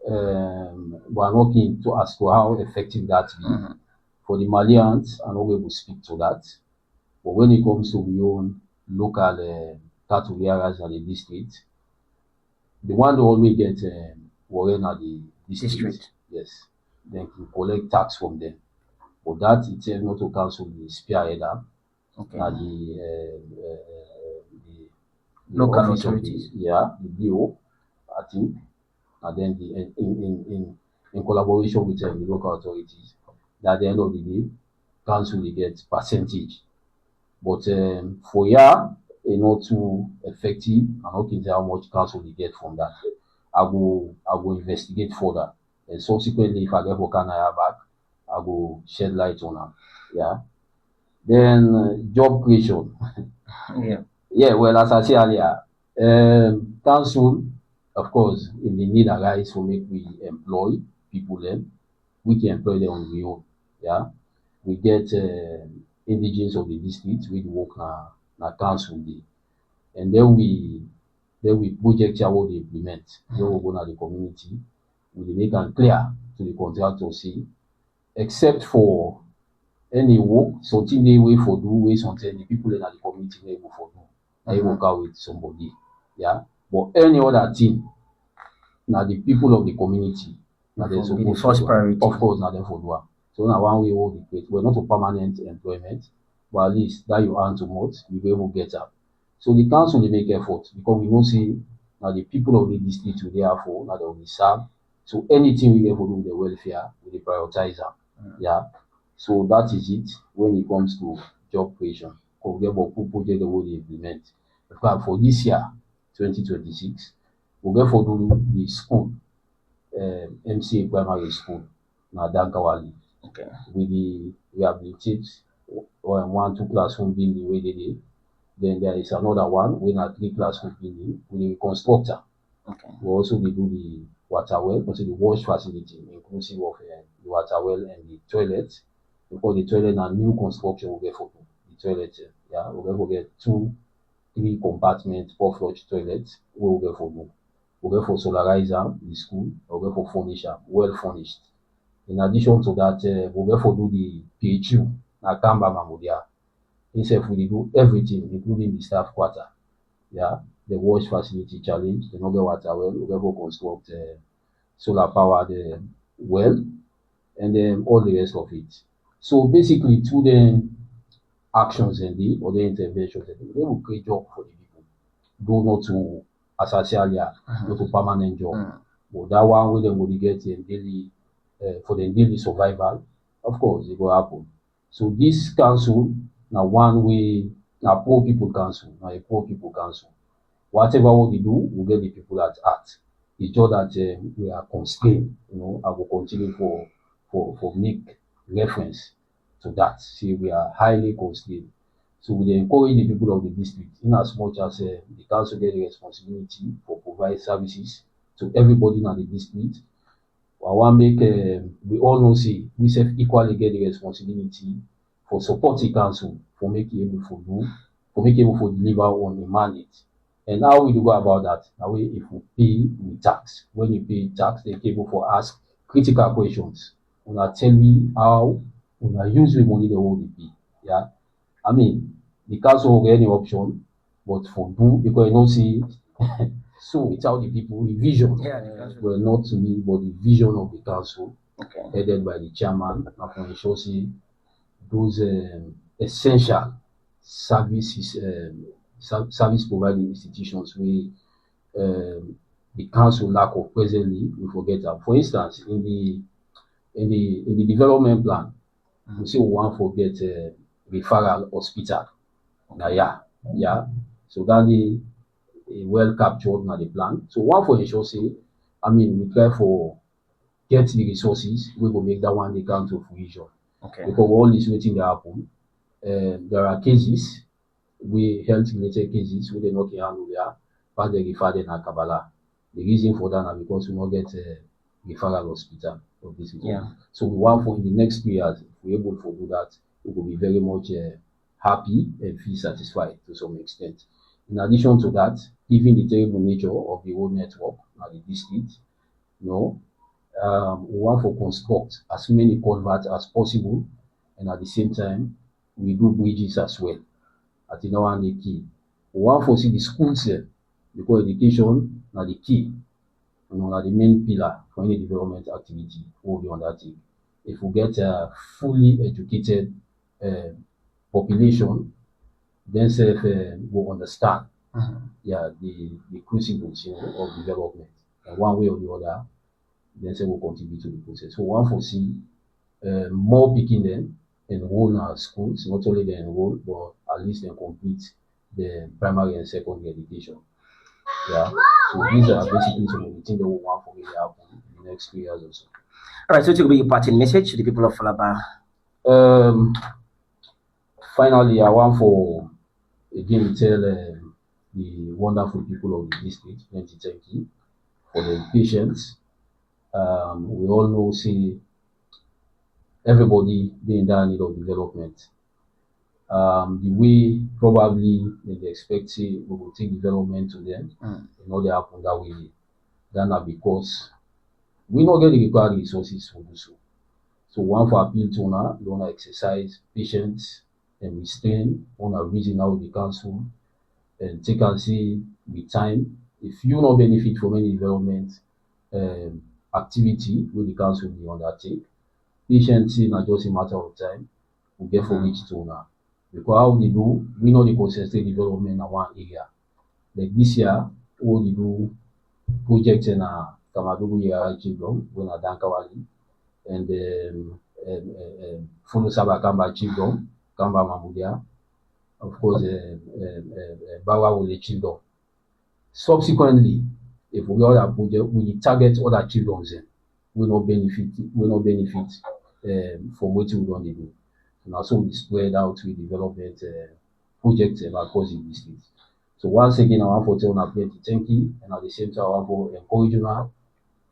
We are looking to ask for how effective that be. For the Malians, I know we will speak to that. But when it comes to our own local cattle areas and the district, the one that always get Warren at the district. District. Yes. Then you collect tax from them. But that itself not to council the spearhead am. Okay. Na the Local office of authorities. the BO, I think, and then in collaboration with the local authorities. At the end of the day, council will get percentage. But for not too effective, I'm not tell how much council will get from that. I go investigate further, and subsequently, if I get Naira back, I go shed light on them. Yeah. Then job creation. Yeah. Yeah, well, as I said earlier, council, of course, if the need arise for make we employ people then, we can employ them on we own. Yeah. We get indigenous of the district, we work na council day. And then we project how they implement. Then we go to the community, we dey make them clear to the contractor say, except for any work, something they wait for do, wait something the people in the community they go for do. They work out with somebody. Yeah. But any other thing, now the people of the community, now they're Will be the supposed first to do. priority. Of course, now they for do. So now one way hold the plate. We're not a permanent employment, but at least that you earn too much, you be able to get up. So the council they make effort because we know see now the people of the district will there for now they will be served. So anything we get for do with the welfare, we prioritize them. Yeah. So that is it when it comes to job creation. Because we get project the way they implement. In fact, for this year, 2026, we get for do the school, MCA primary school, na Dankawali. Okay. We the rehabilitate 1-2 classroom building where they did. Then there is another one when a 3 classroom building with the reconstructor. Okay. We also do the water well, also the wash facility, inclusive of the water well and the toilet. Because the toilet and new construction will get for the toilet. Yeah, we'll get 2-3 compartment 4 flush toilets. We will get for you. We'll get for solarizer the school. We'll get for furniture, well furnished. In addition to that, we'll get for do the PHU, Nakamba Mamudia. Instead, we do everything, including the staff quarter. Yeah, the wash facility challenge, the Nobel water well, we'll get for construct solar powered well, and then all the rest of it. So basically, through the actions and the other interventions, they will create job for the people. Though not to, as I said earlier, not to permanent job. But that one where they will get daily for the daily survival, of course, it will happen. So this council, now one way, now poor people council, now a poor people council. Whatever what they do, we get the people at heart. It's just that we are constrained. I will continue for make reference to that. See, we are highly constrained. So we encourage the people of the district, in as much as the council get the responsibility for provide services to everybody in the district. I want make we all know see we self equally get the responsibility for supporting council for making able for do, for making able for deliver on the mandate. And how we do go about that? Now we if we pay with tax. When you pay tax, they're able for ask critical questions. Una tell me how una use the money they will pay. Yeah. I mean the council will get any option, but for do because you don't see so without the people, the vision will not to me, but the vision of the council, headed by the chairman, and for ensure see those essential services, service providing institutions we the council lack of presently we forget that. For instance, in the development plan, we say we want forget referral hospital. Now yeah. So that the well captured na the plan. So one for ensure say, I mean we try for get the resources, we will make that one the come to fruition. Okay. Because all this waiting to happen. There are cases, health related cases where they not can handle there, but they refer them to Kabbalah. The reason for that is because we not get referral hospital of this. Yeah. So we want for in the next 3 years, if we're able to do that, we will be very much happy and feel satisfied to some extent. In addition to that, given the terrible nature of the road network at the district, we want to construct as many culverts as possible, and at the same time, we do bridges as well. At the now and the key, we want to see the schools because education na the key, na the main pillar for any development activity we will undertake. If we get a fully educated population, then self will understand the crucibles of development. And one way or the other, then say will contribute to the process. So one foresee more picking them enroll in our schools, not only they enroll, but at least they complete the primary and secondary education. Yeah. So these are basically some of the things that we want for me to happen in the next 2 years or so. All right, so to be your parting message to the people of Falaba. Finally, I want for again tell the wonderful people of the district, plenty thank you for their patience. We all know, see, everybody they in that need of development. The way probably they expect say we will take development to them, they happen that way. Then because we not get the required resources to do so. So one for appeal to now, you wanna exercise patience and restrain, wanna reason out the council and take and see with time. If you not benefit from any development activity with the council will undertake, patience is not just a matter of time, we get for reach to now. Because how they do, we know the concentrate development in one area. Like this year, what they do projects in a Kamadugu area, Chibdom, when a Dankawali, and Fulu Sabakamba Chibdom, Kamba Mamudia, of course, Bawa will Chibdom. Subsequently, if we got a project, we target other children, we not benefit from what we don't do. And also we spread out with development projects across the district. So once again, I want to tell you plenty thank you, and at the same time, I want to encourage you now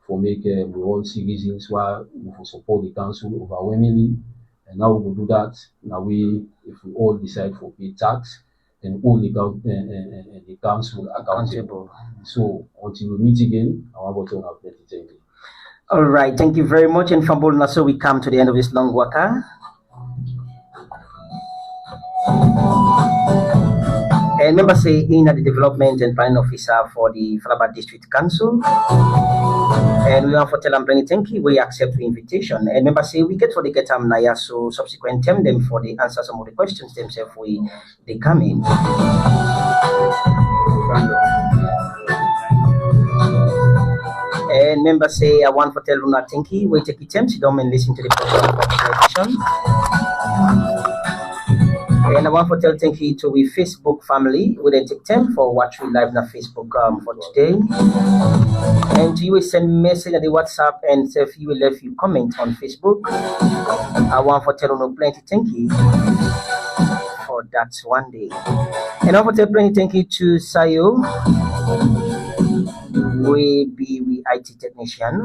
for make we all see reasons why we will support the council overwhelmingly, and now we will do that. Now if we all decide for pay tax and hold the council accountable. So until we meet again, I want to tell you plenty thank you. All right, thank you very much. And from Bolna, so we come to the end of this long waka. And member say in the development and planning officer for the Falaba District Council. And we want to tell them plenty thank you. We accept the invitation. And member say we get for the get naya, so subsequent term them for the answer some of the questions themselves they come in. And member say I want to tell Luna thank you. We take the time, sit down and listen to the program for television. And I want to tell thank you to we Facebook family. We then take time for watch we live on Facebook for today. And you will send message at the WhatsApp and say if you will leave you comment on Facebook. I want to tell you plenty thank you for that one day. And I want to tell plenty thank you to Sayo. We be we IT technician.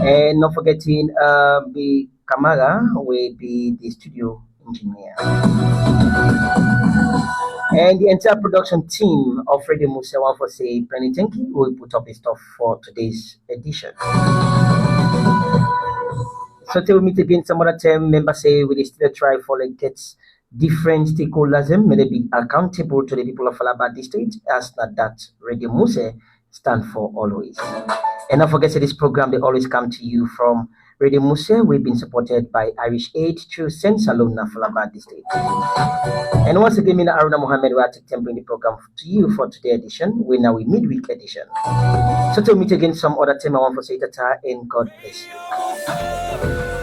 And not forgetting the Kamara will be the studio engineer. And the entire production team of Radio Musa want for say plenty thank you. We'll put up the stuff for today's edition. So till we meet again some other time, members say we still try for like gets different stakeholders may they be accountable to the people of Falaba district as that Radio Musa stand for always. And don't forget that this program they always come to you from Radio Musa. We've been supported by Irish Aid through Saint Salona Falaba district. And once again, Mina Aruna Mohammed will take time bring the program to you for today's edition. We now in midweek edition. So to meet again some other time I want to say tata and God bless you.